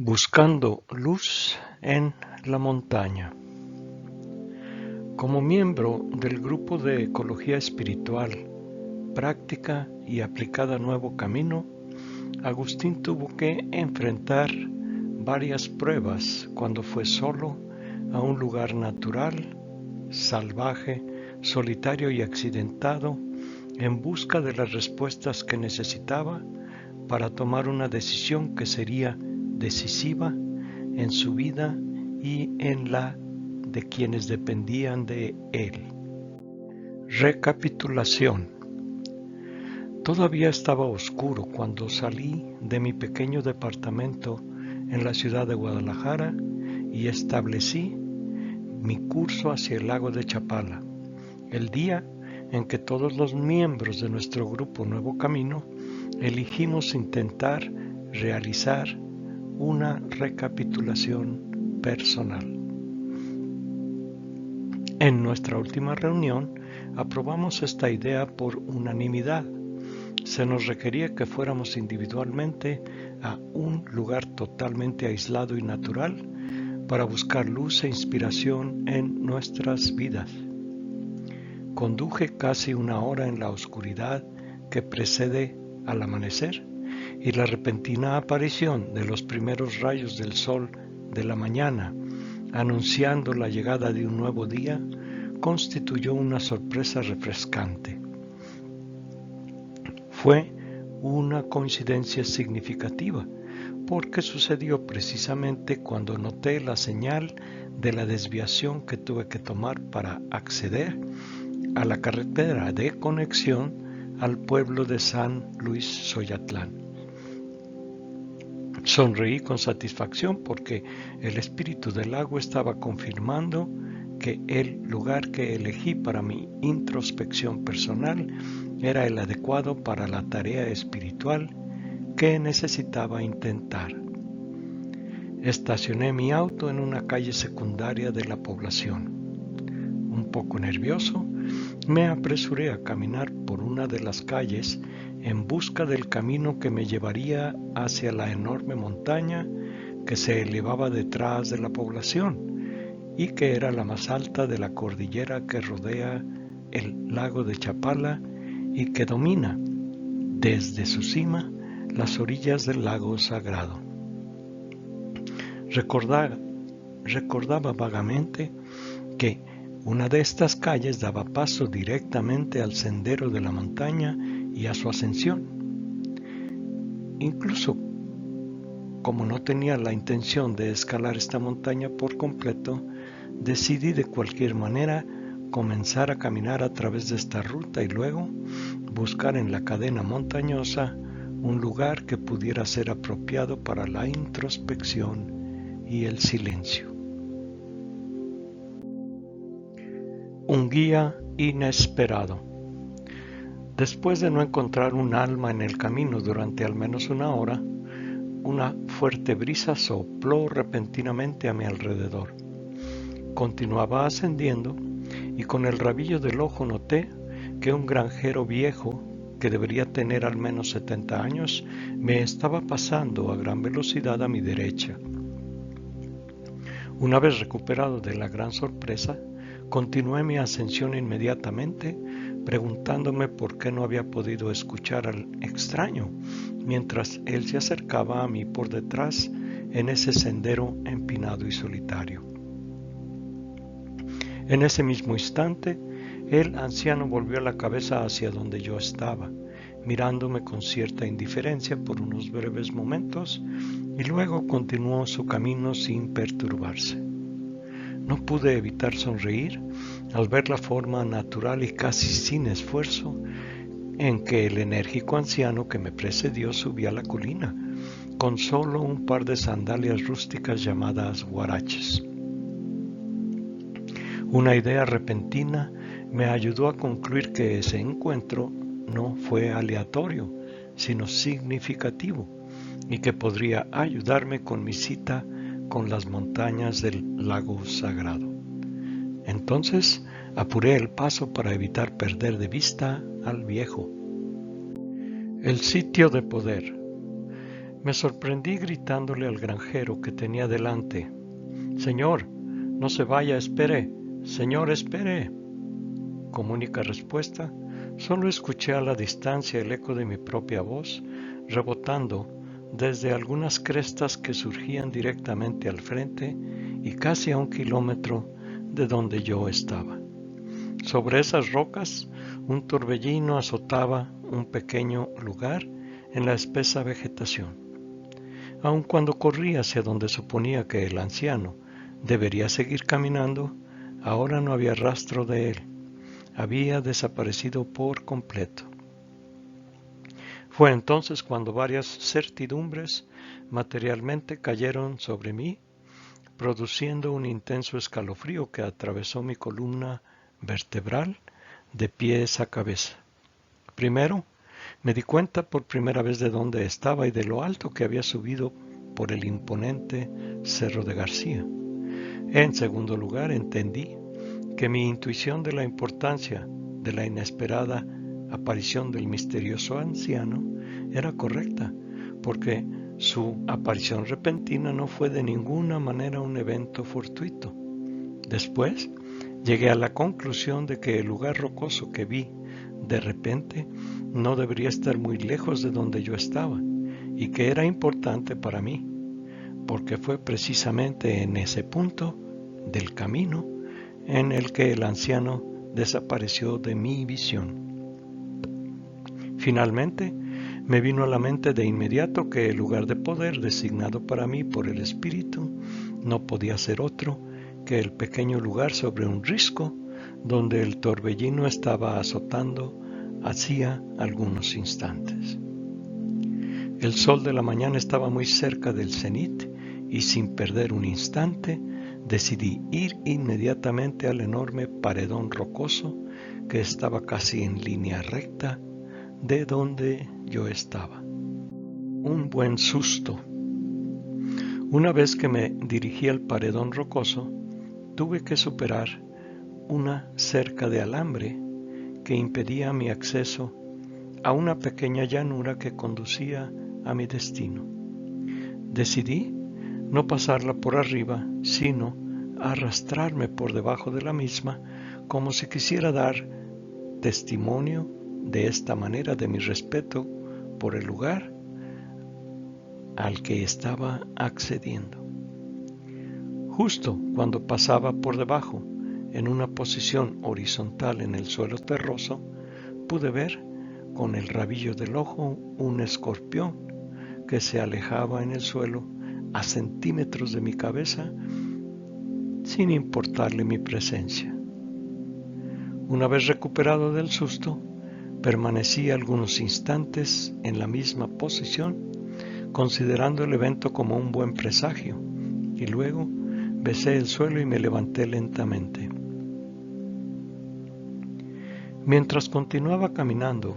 Buscando luz en la montaña. Como miembro del grupo de Ecología Espiritual, Práctica y Aplicada Nuevo Camino, Agustín tuvo que enfrentar varias pruebas cuando fue solo a un lugar natural, salvaje, solitario y accidentado, en busca de las respuestas que necesitaba para tomar una decisión que sería decisiva en su vida y en la de quienes dependían de él. Recapitulación. Todavía estaba oscuro cuando salí de mi pequeño departamento en la ciudad de Guadalajara y establecí mi curso hacia el lago de Chapala, el día en que todos los miembros de nuestro grupo Nuevo Camino elegimos intentar realizar una recapitulación personal. En nuestra última reunión aprobamos esta idea por unanimidad. Se nos requería que fuéramos individualmente a un lugar totalmente aislado y natural para buscar luz e inspiración en nuestras vidas. Conduje casi una hora en la oscuridad que precede al amanecer y la repentina aparición de los primeros rayos del sol de la mañana, anunciando la llegada de un nuevo día, constituyó una sorpresa refrescante. Fue una coincidencia significativa, porque sucedió precisamente cuando noté la señal de la desviación que tuve que tomar para acceder a la carretera de conexión al pueblo de San Luis Xoyatlán. Sonreí con satisfacción porque el espíritu del lago estaba confirmando que el lugar que elegí para mi introspección personal era el adecuado para la tarea espiritual que necesitaba intentar. Estacioné mi auto en una calle secundaria de la población. Un poco nervioso, me apresuré a caminar por una de las calles en busca del camino que me llevaría hacia la enorme montaña que se elevaba detrás de la población y que era la más alta de la cordillera que rodea el lago de Chapala y que domina desde su cima las orillas del lago sagrado. Recordaba vagamente que una de estas calles daba paso directamente al sendero de la montaña y a su ascensión. Incluso como no tenía la intención de escalar esta montaña por completo, decidí de cualquier manera comenzar a caminar a través de esta ruta y luego buscar en la cadena montañosa un lugar que pudiera ser apropiado para la introspección y el silencio. Un guía inesperado. Después de no encontrar un alma en el camino durante al menos una hora, una fuerte brisa sopló repentinamente a mi alrededor. Continuaba ascendiendo y con el rabillo del ojo noté que un granjero viejo, que debería tener al menos 70 años, me estaba pasando a gran velocidad a mi derecha. Una vez recuperado de la gran sorpresa, continué mi ascensión inmediatamente, preguntándome por qué no había podido escuchar al extraño, mientras él se acercaba a mí por detrás en ese sendero empinado y solitario. En ese mismo instante, el anciano volvió la cabeza hacia donde yo estaba, mirándome con cierta indiferencia por unos breves momentos, y luego continuó su camino sin perturbarse. No pude evitar sonreír al ver la forma natural y casi sin esfuerzo en que el enérgico anciano que me precedió subía la colina, con solo un par de sandalias rústicas llamadas huaraches. Una idea repentina me ayudó a concluir que ese encuentro no fue aleatorio, sino significativo, y que podría ayudarme con mi cita con las montañas del lago sagrado. Entonces apuré el paso para evitar perder de vista al viejo. El sitio de poder. Me sorprendí gritándole al granjero que tenía delante: «Señor, no se vaya, espere, señor, espere». Como única respuesta, solo escuché a la distancia el eco de mi propia voz rebotando desde algunas crestas que surgían directamente al frente y casi a 1 kilómetro de donde yo estaba. Sobre esas rocas, un torbellino azotaba un pequeño lugar en la espesa vegetación. Aun cuando corrí hacia donde suponía que el anciano debería seguir caminando, ahora no había rastro de él. Había desaparecido por completo. Fue entonces cuando varias certidumbres materialmente cayeron sobre mí, produciendo un intenso escalofrío que atravesó mi columna vertebral de pies a cabeza. Primero, me di cuenta por primera vez de dónde estaba y de lo alto que había subido por el imponente Cerro de García. En segundo lugar, entendí que mi intuición de la importancia de la inesperada aparición del misterioso anciano era correcta, porque su aparición repentina no fue de ninguna manera un evento fortuito. Después, llegué a la conclusión de que el lugar rocoso que vi de repente no debería estar muy lejos de donde yo estaba, y que era importante para mí, porque fue precisamente en ese punto del camino en el que el anciano desapareció de mi visión. Finalmente, me vino a la mente de inmediato que el lugar de poder designado para mí por el Espíritu no podía ser otro que el pequeño lugar sobre un risco donde el torbellino estaba azotando hacía algunos instantes. El sol de la mañana estaba muy cerca del cenit y sin perder un instante decidí ir inmediatamente al enorme paredón rocoso que estaba casi en línea recta de donde yo estaba. Un buen susto. Una vez que me dirigí al paredón rocoso, tuve que superar una cerca de alambre que impedía mi acceso a una pequeña llanura que conducía a mi destino. Decidí no pasarla por arriba, sino arrastrarme por debajo de la misma, como si quisiera dar testimonio de esta manera de mi respeto por el lugar al que estaba accediendo. Justo cuando pasaba por debajo, en una posición horizontal en el suelo terroso, pude ver con el rabillo del ojo un escorpión que se alejaba en el suelo a centímetros de mi cabeza sin importarle mi presencia. Una vez recuperado del susto, permanecí algunos instantes en la misma posición, considerando el evento como un buen presagio, y luego besé el suelo y me levanté lentamente. Mientras continuaba caminando,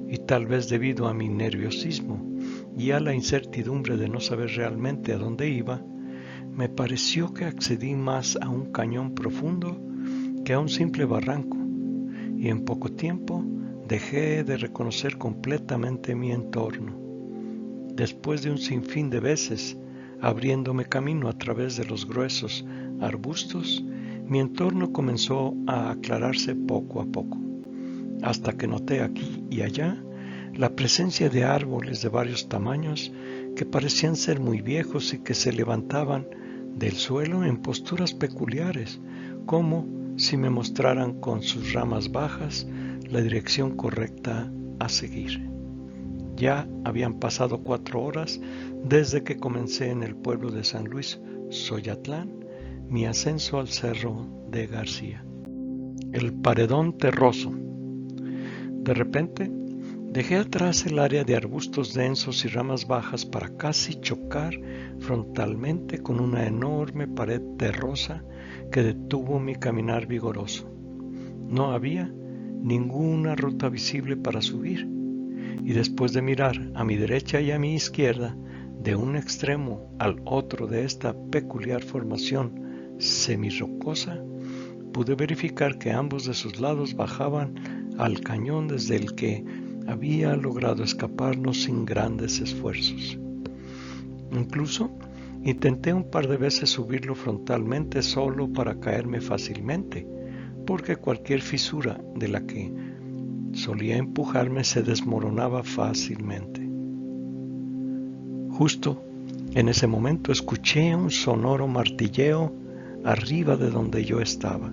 y tal vez debido a mi nerviosismo y a la incertidumbre de no saber realmente a dónde iba, me pareció que accedí más a un cañón profundo que a un simple barranco, y en poco tiempo dejé de reconocer completamente mi entorno. Después de un sinfín de veces abriéndome camino a través de los gruesos arbustos, mi entorno comenzó a aclararse poco a poco, hasta que noté aquí y allá la presencia de árboles de varios tamaños que parecían ser muy viejos y que se levantaban del suelo en posturas peculiares, como si me mostraran con sus ramas bajas la dirección correcta a seguir. Ya habían pasado 4 horas desde que comencé en el pueblo de San Luis, Xoyatlán, mi ascenso al Cerro de García. El paredón terroso. De repente, dejé atrás el área de arbustos densos y ramas bajas para casi chocar frontalmente con una enorme pared terrosa que detuvo mi caminar vigoroso. No había ninguna ruta visible para subir, y después de mirar a mi derecha y a mi izquierda, de un extremo al otro de esta peculiar formación semirrocosa, pude verificar que ambos de sus lados bajaban al cañón desde el que había logrado escaparnos sin grandes esfuerzos. Incluso intenté un par de veces subirlo frontalmente solo para caerme fácilmente, porque cualquier fisura de la que solía empujarme se desmoronaba fácilmente. Justo en ese momento escuché un sonoro martilleo arriba de donde yo estaba.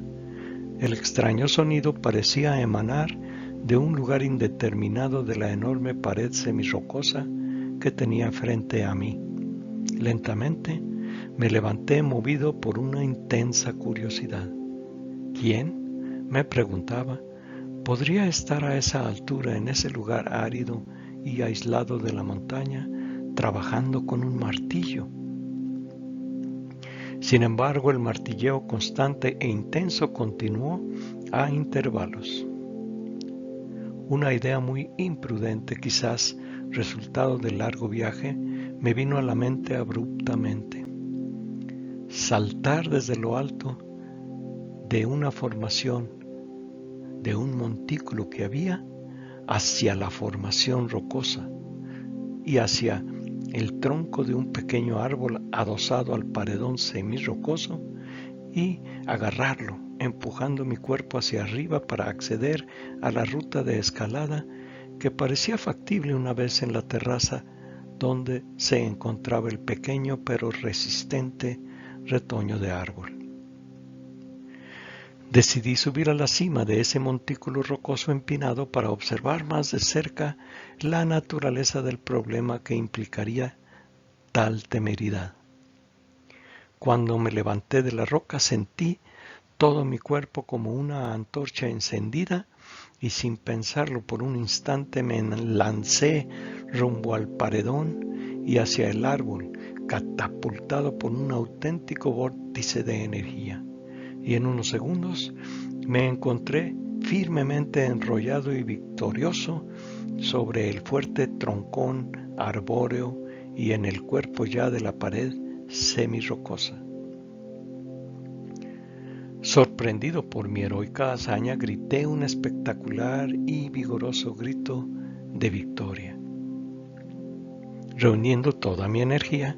El extraño sonido parecía emanar de un lugar indeterminado de la enorme pared semirrocosa que tenía frente a mí. Lentamente me levanté movido por una intensa curiosidad. ¿Quién? Me preguntaba. ¿Podría estar a esa altura en ese lugar árido y aislado de la montaña, trabajando con un martillo? Sin embargo, el martilleo constante e intenso continuó a intervalos. Una idea muy imprudente, quizás resultado del largo viaje, me vino a la mente abruptamente. Saltar desde lo alto de una formación, de un montículo que había, hacia la formación rocosa y hacia el tronco de un pequeño árbol adosado al paredón semirrocoso y agarrarlo, empujando mi cuerpo hacia arriba para acceder a la ruta de escalada que parecía factible una vez en la terraza donde se encontraba el pequeño pero resistente retoño de árbol. Decidí subir a la cima de ese montículo rocoso empinado para observar más de cerca la naturaleza del problema que implicaría tal temeridad. Cuando me levanté de la roca sentí todo mi cuerpo como una antorcha encendida y sin pensarlo por un instante me lancé rumbo al paredón y hacia el árbol, catapultado por un auténtico vórtice de energía. Y en unos segundos me encontré firmemente enrollado y victorioso sobre el fuerte troncón arbóreo y en el cuerpo ya de la pared semirrocosa. Sorprendido por mi heroica hazaña, grité un espectacular y vigoroso grito de victoria. Reuniendo toda mi energía,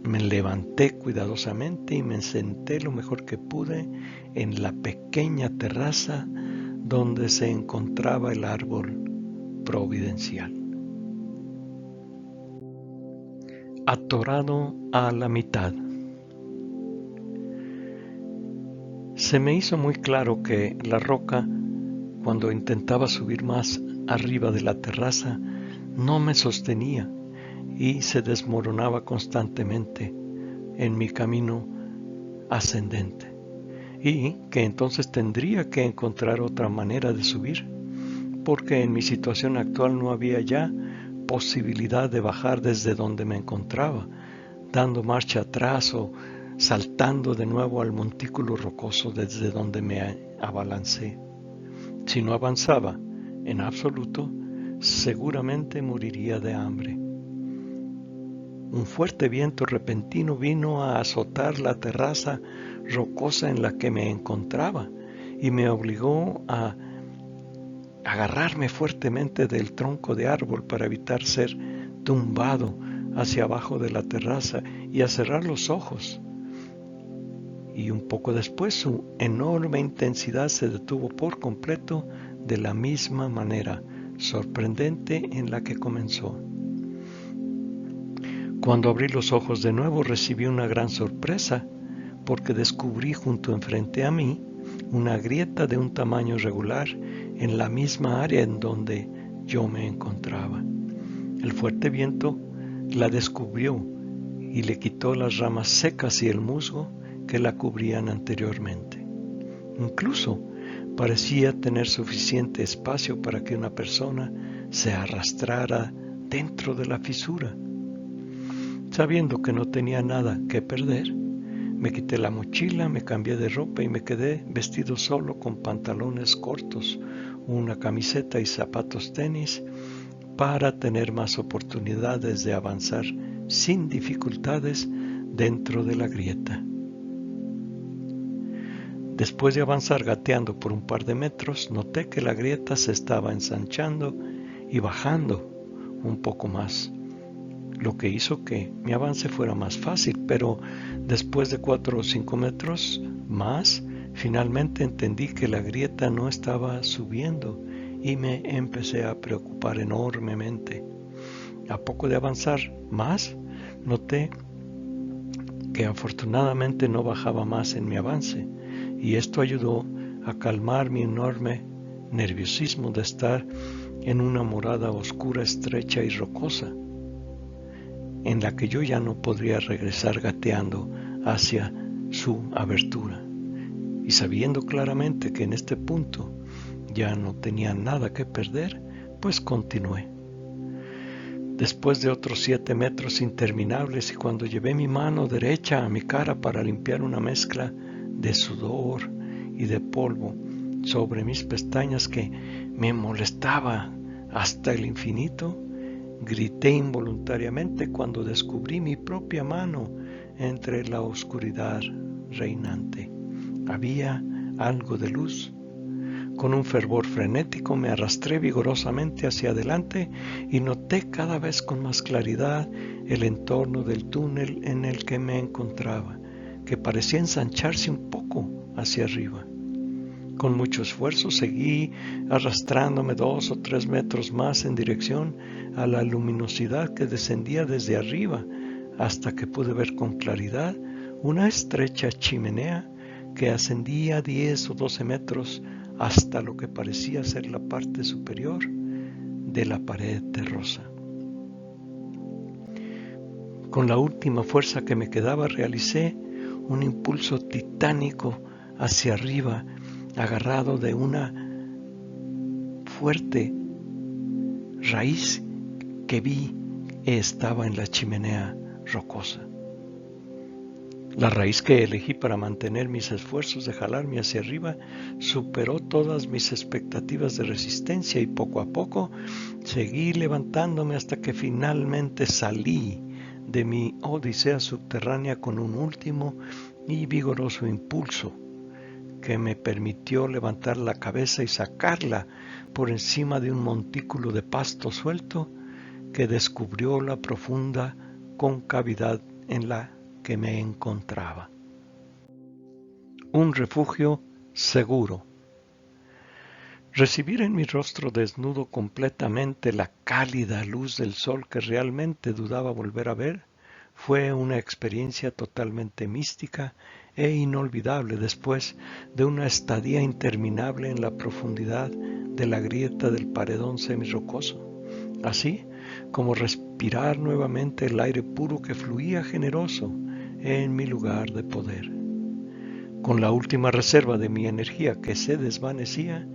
me levanté cuidadosamente y me senté lo mejor que pude en la pequeña terraza donde se encontraba el árbol providencial. Atorado a la mitad. Se me hizo muy claro que la roca, cuando intentaba subir más arriba de la terraza, no me sostenía y se desmoronaba constantemente en mi camino ascendente, y que entonces tendría que encontrar otra manera de subir, porque en mi situación actual no había ya posibilidad de bajar desde donde me encontraba, dando marcha atrás o saltando de nuevo al montículo rocoso desde donde me abalancé. Si no avanzaba en absoluto, seguramente moriría de hambre. Un fuerte viento repentino vino a azotar la terraza rocosa en la que me encontraba y me obligó a agarrarme fuertemente del tronco de árbol para evitar ser tumbado hacia abajo de la terraza y a cerrar los ojos. Y un poco después su enorme intensidad se detuvo por completo de la misma manera sorprendente en la que comenzó. Cuando abrí los ojos de nuevo recibí una gran sorpresa porque descubrí junto enfrente a mí una grieta de un tamaño regular en la misma área en donde yo me encontraba. El fuerte viento la descubrió y le quitó las ramas secas y el musgo que la cubrían anteriormente. Incluso parecía tener suficiente espacio para que una persona se arrastrara dentro de la fisura. Sabiendo que no tenía nada que perder, me quité la mochila, me cambié de ropa y me quedé vestido solo con pantalones cortos, una camiseta y zapatos tenis para tener más oportunidades de avanzar sin dificultades dentro de la grieta. Después de avanzar gateando por un par de metros, noté que la grieta se estaba ensanchando y bajando un poco más. lo que hizo que mi avance fuera más fácil, pero después de 4 o 5 metros más, finalmente entendí que la grieta no estaba subiendo y me empecé a preocupar enormemente. A poco de avanzar más, noté que afortunadamente no bajaba más en mi avance, y esto ayudó a calmar mi enorme nerviosismo de estar en una morada oscura, estrecha y rocosa, en la que yo ya no podría regresar gateando hacia su abertura. Y sabiendo claramente que en este punto ya no tenía nada que perder, pues continué. Después de otros 7 metros interminables y cuando llevé mi mano derecha a mi cara para limpiar una mezcla de sudor y de polvo sobre mis pestañas que me molestaba hasta el infinito, grité involuntariamente cuando descubrí mi propia mano entre la oscuridad reinante. Había algo de luz. Con un fervor frenético me arrastré vigorosamente hacia adelante y noté cada vez con más claridad el entorno del túnel en el que me encontraba, que parecía ensancharse un poco hacia arriba. Con mucho esfuerzo seguí arrastrándome 2 o 3 metros más en dirección a la luminosidad que descendía desde arriba, hasta que pude ver con claridad una estrecha chimenea que ascendía 10 o 12 metros hasta lo que parecía ser la parte superior de la pared terrosa. Con la última fuerza que me quedaba realicé un impulso titánico hacia arriba, agarrado de una fuerte raíz que vi estaba en la chimenea rocosa. La raíz que elegí para mantener mis esfuerzos de jalarme hacia arriba superó todas mis expectativas de resistencia y poco a poco seguí levantándome hasta que finalmente salí de mi odisea subterránea con un último y vigoroso impulso que me permitió levantar la cabeza y sacarla por encima de un montículo de pasto suelto que descubrió la profunda concavidad en la que me encontraba. Un refugio seguro. Recibir en mi rostro desnudo completamente la cálida luz del sol que realmente dudaba volver a ver fue una experiencia totalmente mística e inolvidable después de una estadía interminable en la profundidad de la grieta del paredón semirrocoso, así como respirar nuevamente el aire puro que fluía generoso en mi lugar de poder. Con la última reserva de mi energía que se desvanecía,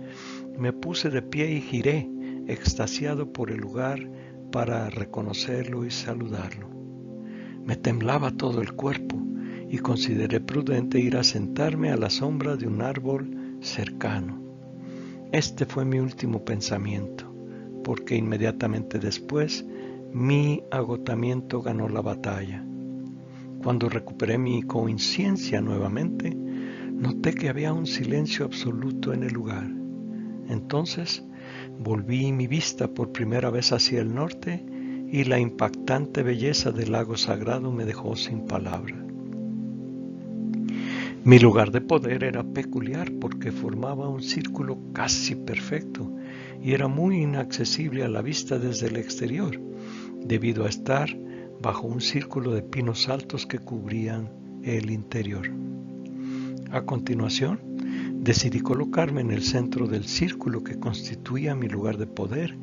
me puse de pie y giré, extasiado por el lugar, para reconocerlo y saludarlo. Me temblaba todo el cuerpo y consideré prudente ir a sentarme a la sombra de un árbol cercano. Este fue mi último pensamiento, porque inmediatamente después mi agotamiento ganó la batalla. Cuando recuperé mi conciencia nuevamente, noté que había un silencio absoluto en el lugar. Entonces volví mi vista por primera vez hacia el norte y la impactante belleza del lago sagrado me dejó sin palabras. Mi lugar de poder era peculiar porque formaba un círculo casi perfecto y era muy inaccesible a la vista desde el exterior, debido a estar bajo un círculo de pinos altos que cubrían el interior. A continuación, decidí colocarme en el centro del círculo que constituía mi lugar de poder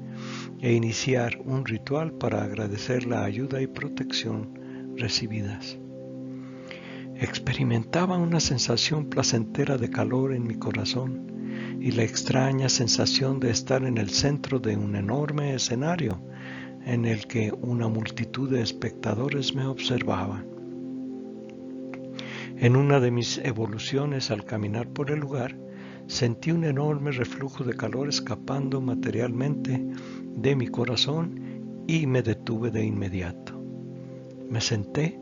e iniciar un ritual para agradecer la ayuda y protección recibidas. Experimentaba una sensación placentera de calor en mi corazón y la extraña sensación de estar en el centro de un enorme escenario en el que una multitud de espectadores me observaban. En una de mis evoluciones al caminar por el lugar, sentí un enorme reflujo de calor escapando materialmente de mi corazón y me detuve de inmediato. Me senté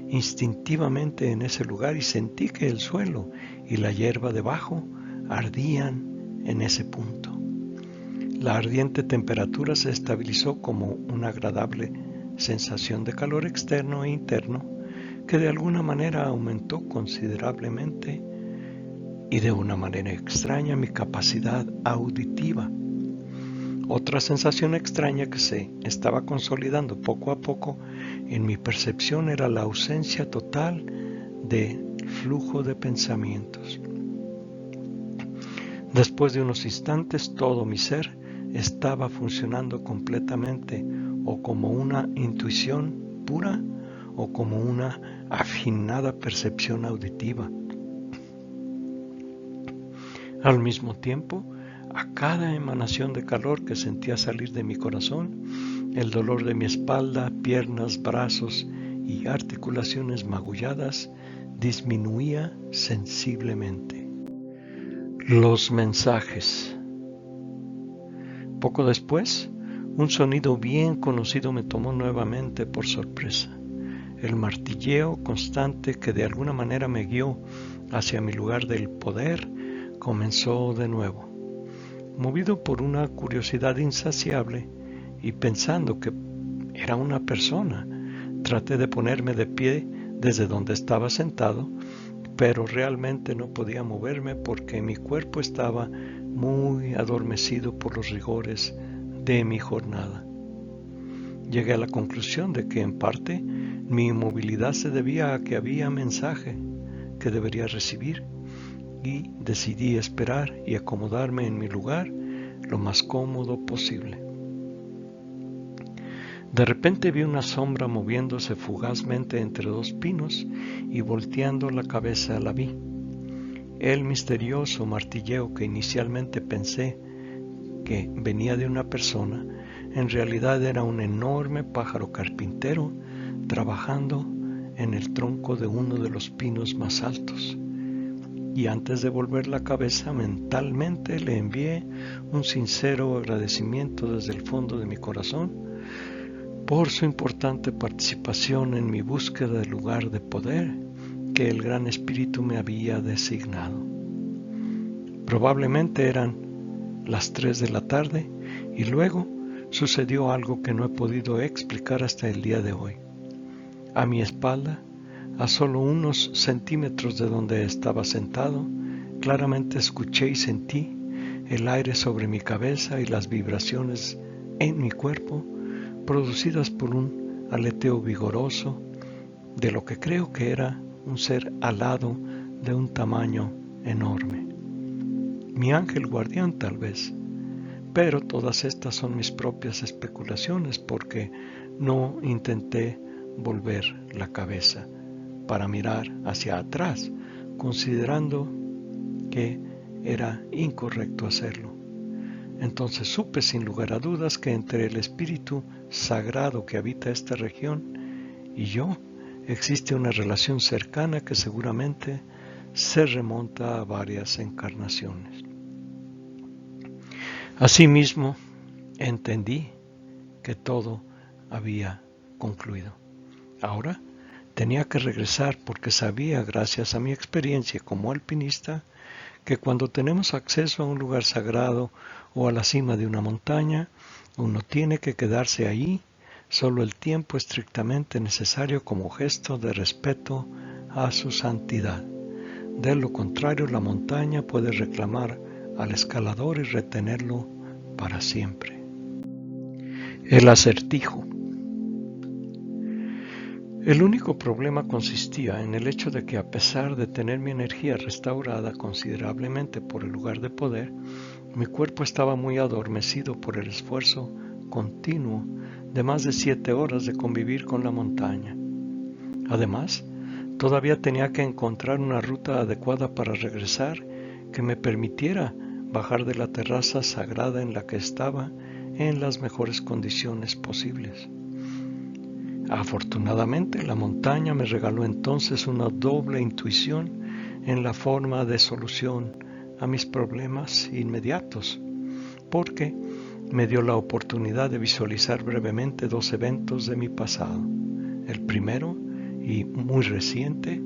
instintivamente en ese lugar y sentí que el suelo y la hierba debajo ardían en ese punto. La ardiente temperatura se estabilizó como un agradable sensación de calor externo e interno que de alguna manera aumentó considerablemente y de una manera extraña mi capacidad auditiva. Otra sensación extraña que se estaba consolidando poco a poco en mi percepción era la ausencia total de flujo de pensamientos. Después de unos instantes, todo mi ser estaba funcionando completamente, o como una intuición pura, o como una afinada percepción auditiva. Al mismo tiempo, a cada emanación de calor que sentía salir de mi corazón, el dolor de mi espalda, piernas, brazos y articulaciones magulladas disminuía sensiblemente. Los mensajes. Poco después, un sonido bien conocido me tomó nuevamente por sorpresa. El martilleo constante que de alguna manera me guió hacia mi lugar del poder comenzó de nuevo. Movido por una curiosidad insaciable y pensando que era una persona, traté de ponerme de pie desde donde estaba sentado, pero realmente no podía moverme porque mi cuerpo estaba muy adormecido por los rigores de mi jornada. Llegué a la conclusión de que en parte mi inmovilidad se debía a que había mensaje que debería recibir y decidí esperar y acomodarme en mi lugar lo más cómodo posible. De repente vi una sombra moviéndose fugazmente entre dos pinos y volteando la cabeza la vi. El misterioso martilleo que inicialmente pensé que venía de una persona, en realidad era un enorme pájaro carpintero trabajando en el tronco de uno de los pinos más altos. Y antes de volver la cabeza mentalmente le envié un sincero agradecimiento desde el fondo de mi corazón por su importante participación en mi búsqueda del lugar de poder que el Gran Espíritu me había designado. Probablemente eran las 3 de la tarde y luego sucedió algo que no he podido explicar hasta el día de hoy. A mi espalda, a solo unos centímetros de donde estaba sentado, claramente escuché y sentí el aire sobre mi cabeza y las vibraciones en mi cuerpo producidas por un aleteo vigoroso de lo que creo que era un ser alado de un tamaño enorme. Mi ángel guardián tal vez, pero todas estas son mis propias especulaciones porque no intenté volver la cabeza para mirar hacia atrás, considerando que era incorrecto hacerlo. Entonces supe sin lugar a dudas que entre el espíritu sagrado que habita esta región y yo existe una relación cercana que seguramente se remonta a varias encarnaciones. Asimismo, entendí que todo había concluido. Ahora tenía que regresar porque sabía, gracias a mi experiencia como alpinista, que cuando tenemos acceso a un lugar sagrado o a la cima de una montaña, uno tiene que quedarse allí solo el tiempo estrictamente necesario como gesto de respeto a su santidad. De lo contrario, la montaña puede reclamar al escalador y retenerlo para siempre. El acertijo. El único problema consistía en el hecho de que a pesar de tener mi energía restaurada considerablemente por el lugar de poder, mi cuerpo estaba muy adormecido por el esfuerzo continuo de más de 7 horas de convivir con la montaña. Además, todavía tenía que encontrar una ruta adecuada para regresar que me permitiera bajar de la terraza sagrada en la que estaba en las mejores condiciones posibles. Afortunadamente, la montaña me regaló entonces una doble intuición en la forma de solución a mis problemas inmediatos, porque me dio la oportunidad de visualizar brevemente 2 eventos de mi pasado. El primero, y muy reciente,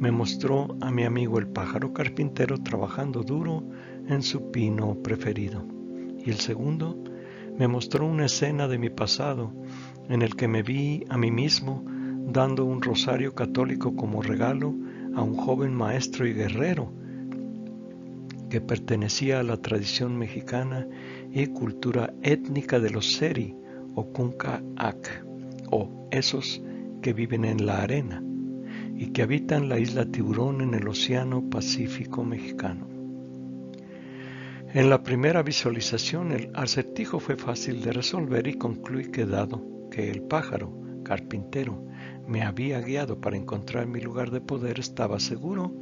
me mostró a mi amigo el pájaro carpintero trabajando duro en su pino preferido. Y el segundo, me mostró una escena de mi pasado en el que me vi a mí mismo dando un rosario católico como regalo a un joven maestro y guerrero que pertenecía a la tradición mexicana y cultura étnica de los Seri o Kunka-Ak, o esos que viven en la arena y que habitan la isla Tiburón en el Océano Pacífico mexicano. En la primera visualización el acertijo fue fácil de resolver y concluí que dado que el pájaro carpintero me había guiado para encontrar mi lugar de poder, estaba seguro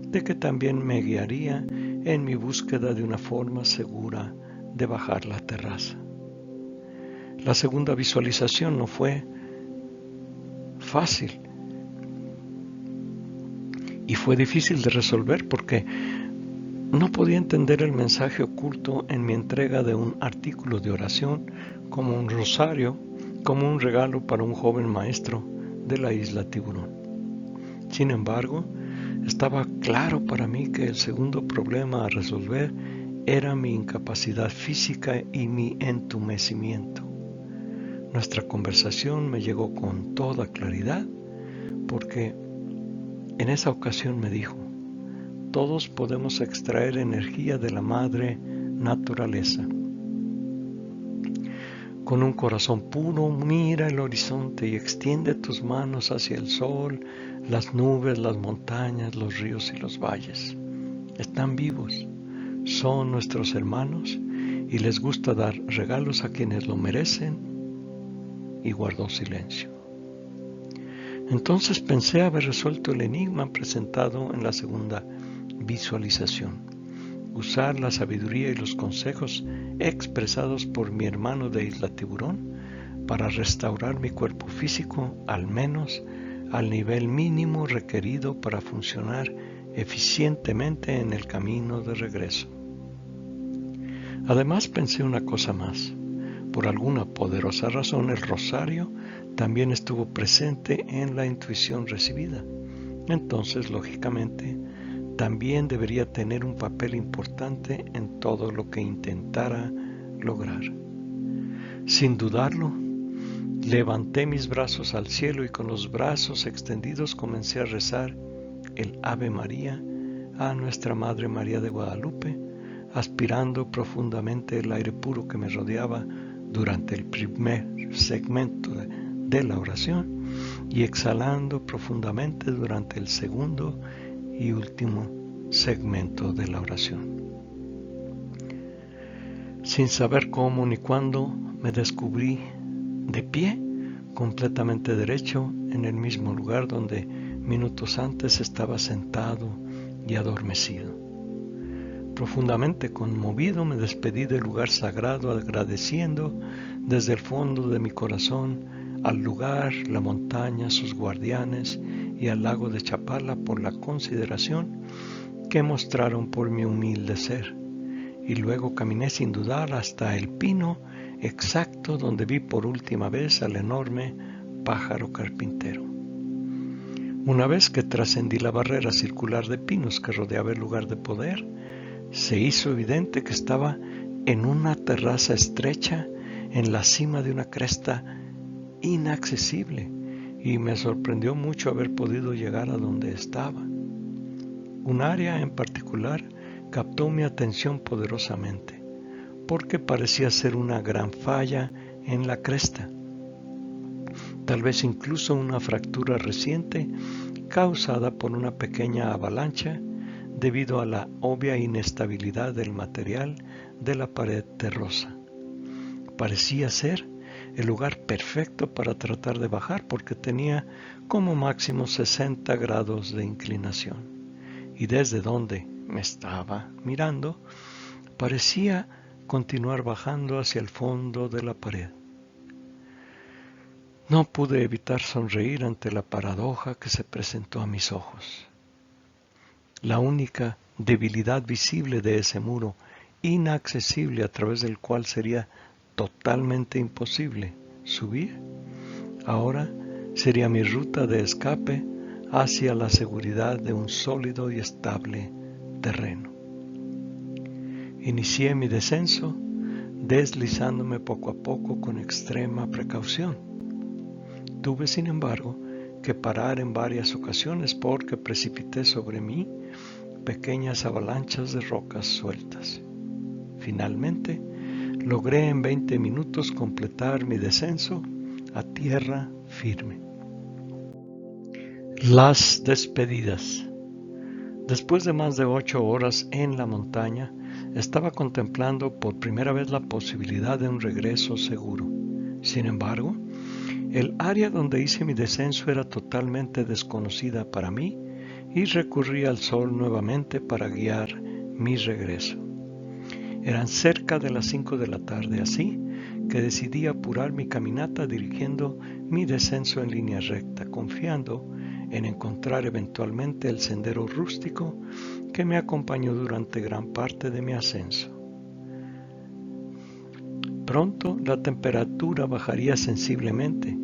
de que también me guiaría en mi búsqueda de una forma segura de bajar la terraza. La segunda visualización no fue fácil y fue difícil de resolver porque no podía entender el mensaje oculto en mi entrega de un artículo de oración como un rosario, como un regalo para un joven maestro de la isla Tiburón. Sin embargo, estaba claro para mí que el segundo problema a resolver era mi incapacidad física y mi entumecimiento. Nuestra conversación me llegó con toda claridad porque en esa ocasión me dijo: todos podemos extraer energía de la madre naturaleza. Con un corazón puro, mira el horizonte y extiende tus manos hacia el sol, las nubes, las montañas, los ríos y los valles. Están vivos, son nuestros hermanos y les gusta dar regalos a quienes lo merecen. Y guardó silencio. Entonces pensé haber resuelto el enigma presentado en la segunda visualización: usar la sabiduría y los consejos expresados por mi hermano de Isla Tiburón para restaurar mi cuerpo físico, al menos al nivel mínimo requerido para funcionar eficientemente en el camino de regreso. Además pensé una cosa más. Por alguna poderosa razón el rosario también estuvo presente en la intuición recibida. Entonces, lógicamente, también debería tener un papel importante en todo lo que intentara lograr. Sin dudarlo, levanté mis brazos al cielo y con los brazos extendidos comencé a rezar el Ave María a Nuestra Madre María de Guadalupe, aspirando profundamente el aire puro que me rodeaba durante el primer segmento de la oración y exhalando profundamente durante el segundo y último segmento de la oración. Sin saber cómo ni cuándo, me descubrí de pie, completamente derecho, en el mismo lugar donde minutos antes estaba sentado y adormecido. Profundamente conmovido me despedí del lugar sagrado, agradeciendo desde el fondo de mi corazón al lugar, la montaña, sus guardianes y al lago de Chapala por la consideración que mostraron por mi humilde ser. Y luego caminé sin dudar hasta el pino exacto donde vi por última vez al enorme pájaro carpintero. Una vez que trascendí la barrera circular de pinos que rodeaba el lugar de poder, se hizo evidente que estaba en una terraza estrecha en la cima de una cresta inaccesible y me sorprendió mucho haber podido llegar a donde estaba. Un área en particular captó mi atención poderosamente porque parecía ser una gran falla en la cresta, tal vez incluso una fractura reciente causada por una pequeña avalancha debido a la obvia inestabilidad del material de la pared terrosa. Parecía ser el lugar perfecto para tratar de bajar porque tenía como máximo 60 grados de inclinación y desde donde me estaba mirando parecía continuar bajando hacia el fondo de la pared. No pude evitar sonreír ante la paradoja que se presentó a mis ojos. La única debilidad visible de ese muro inaccesible a través del cual sería totalmente imposible subir, ahora sería mi ruta de escape hacia la seguridad de un sólido y estable terreno. Inicié mi descenso deslizándome poco a poco con extrema precaución. Tuve, sin embargo, que parar en varias ocasiones porque precipité sobre mí pequeñas avalanchas de rocas sueltas. Finalmente, logré en 20 minutos completar mi descenso a tierra firme. Las despedidas. Después de más de 8 horas en la montaña, estaba contemplando por primera vez la posibilidad de un regreso seguro. Sin embargo, el área donde hice mi descenso era totalmente desconocida para mí y recurrí al sol nuevamente para guiar mi regreso. Eran cerca de las 5 de la tarde, así que decidí apurar mi caminata dirigiendo mi descenso en línea recta, confiando en encontrar eventualmente el sendero rústico que me acompañó durante gran parte de mi ascenso. Pronto la temperatura bajaría sensiblemente,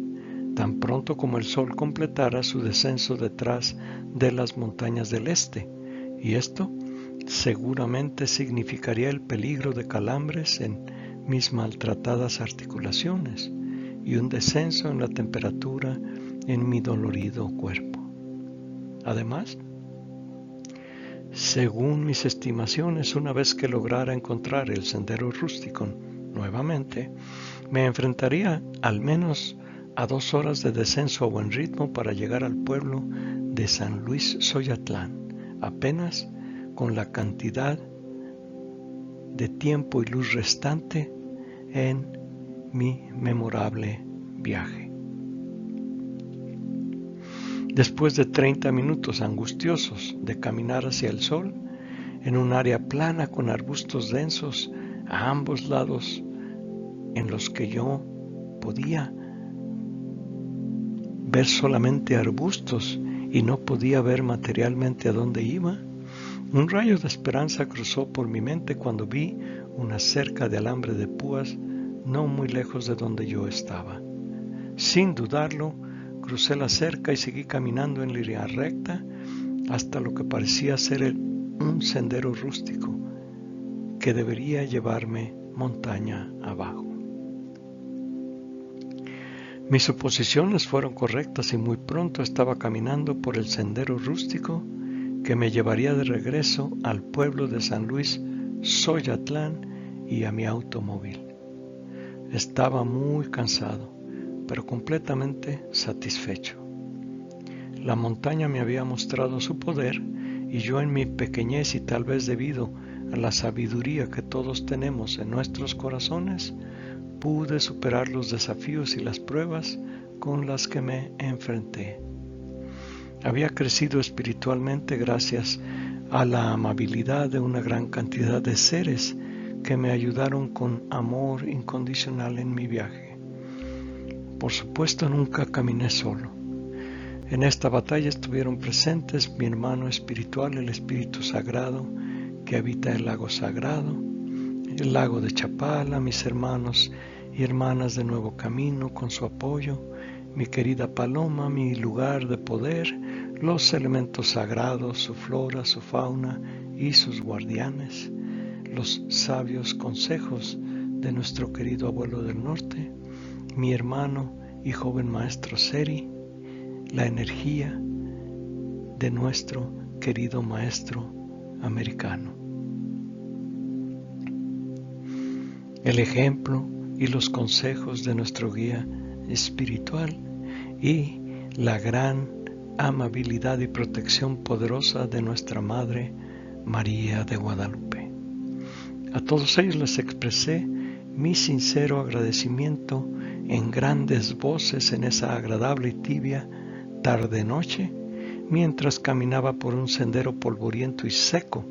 tan pronto como el sol completara su descenso detrás de las montañas del este, y esto seguramente significaría el peligro de calambres en mis maltratadas articulaciones y un descenso en la temperatura en mi dolorido cuerpo. Además, según mis estimaciones, una vez que lograra encontrar el sendero rústico nuevamente, me enfrentaría al menos a 2 horas de descenso a buen ritmo para llegar al pueblo de San Luis Xoyatlán, apenas con la cantidad de tiempo y luz restante en mi memorable viaje. Después de 30 minutos angustiosos de caminar hacia el sol, en un área plana con arbustos densos a ambos lados, en los que yo podía ver solamente arbustos y no podía ver materialmente a dónde iba, un rayo de esperanza cruzó por mi mente cuando vi una cerca de alambre de púas no muy lejos de donde yo estaba. Sin dudarlo, crucé la cerca y seguí caminando en línea recta hasta lo que parecía ser un sendero rústico que debería llevarme montaña abajo. Mis suposiciones fueron correctas y muy pronto estaba caminando por el sendero rústico que me llevaría de regreso al pueblo de San Luis Xoyatlán y a mi automóvil. Estaba muy cansado, pero completamente satisfecho. La montaña me había mostrado su poder y yo, en mi pequeñez y tal vez debido a la sabiduría que todos tenemos en nuestros corazones, pude superar los desafíos y las pruebas con las que me enfrenté. Había crecido espiritualmente gracias a la amabilidad de una gran cantidad de seres que me ayudaron con amor incondicional en mi viaje. Por supuesto, nunca caminé solo. En esta batalla estuvieron presentes mi hermano espiritual, el Espíritu Sagrado, que habita el lago sagrado, el lago de Chapala, mis hermanos y hermanas de Nuevo Camino con su apoyo, mi querida Paloma, mi lugar de poder, los elementos sagrados, su flora, su fauna y sus guardianes, los sabios consejos de nuestro querido abuelo del norte, mi hermano y joven maestro Seri, la energía de nuestro querido maestro americano, el ejemplo y los consejos de nuestro guía espiritual y la gran amabilidad y protección poderosa de nuestra Madre María de Guadalupe. A todos ellos les expresé mi sincero agradecimiento en grandes voces en esa agradable y tibia tarde-noche, mientras caminaba por un sendero polvoriento y seco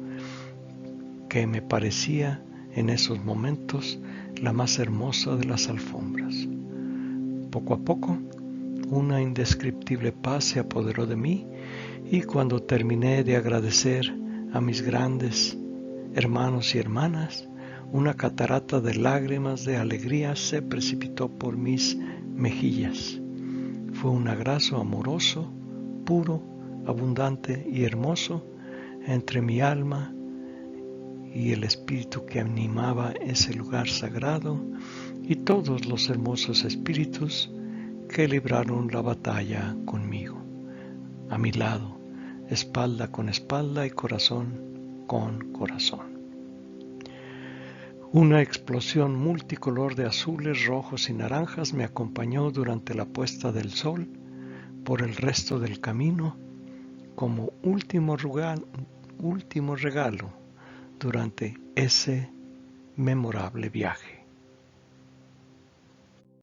que me parecía en esos momentos la más hermosa de las alfombras. Poco a poco, una indescriptible paz se apoderó de mí y cuando terminé de agradecer a mis grandes hermanos y hermanas, una catarata de lágrimas de alegría se precipitó por mis mejillas. Fue un abrazo amoroso, puro, abundante y hermoso entre mi alma y el espíritu que animaba ese lugar sagrado y todos los hermosos espíritus que libraron la batalla conmigo, a mi lado, espalda con espalda y corazón con corazón. Una explosión multicolor de azules, rojos y naranjas me acompañó durante la puesta del sol por el resto del camino como último regalo durante ese memorable viaje.